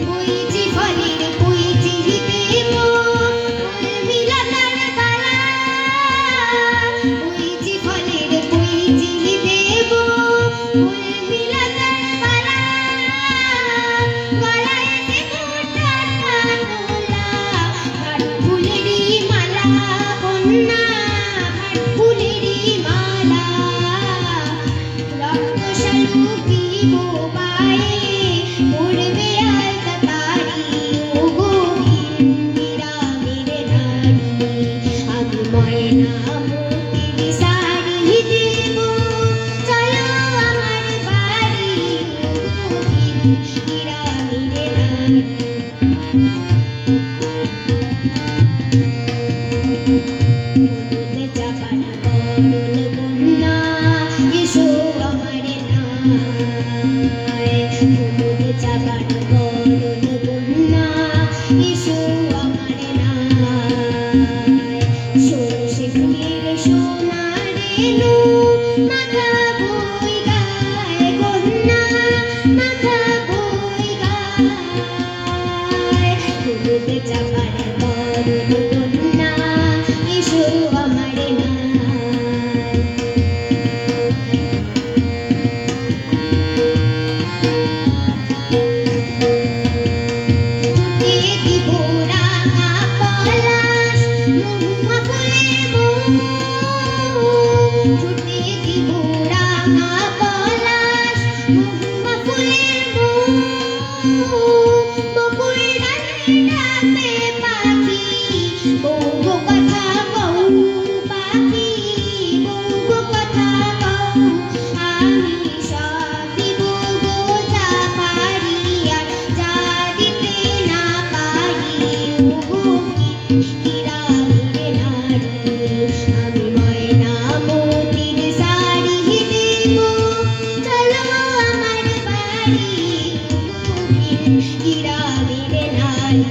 বইচি ফলের বইচি দেব মিলনের বালা বইচি ফলের বইচি দেব মিলনের বালা গলায় দেব টাকা গোলা ঘাট ফুলেরই মালা কন্যা ঘাট ফুলেরই মালা রক্ত শালুকিব পায়ে পড়বে আলতা তারি ও গোবিন্দিরা মেরে নারী আমি ময়না মোতির শাড়ি দেব চলো আমার বাড়ি ও গোবিন্দিরা মেরে নারী হলুদ চাপার বরণ কন্যা এসো আমার নায় হলুদ চাপার বরণ কন্যা এসো আমার নায় সরষে ফুলের সোনা রেণু মাথা বই গায় কন্যা মাথা বই গায় হলুদ চাপার বরণ কন্যা এসো আমার নায় ঠোঁটে দিব রাঙা পলাশ মহুয়া ফুলের মোম ঠোঁটে দিব রাঙা পলাশ মহুয়া ফুলের মোম বকুল ডালে ডাকে পাখি বউ গো কথা বউ পাখি বউ গো কথা বউ আমি সব দিব গো যা পারি আর যা দিতে না পারি ও গোবিন্দিরা মেরে নারী আমি ময়না মোতির শাড়ি দেব চলো আমার বাড়ি ও গোবিন্দিরা মেরে নারী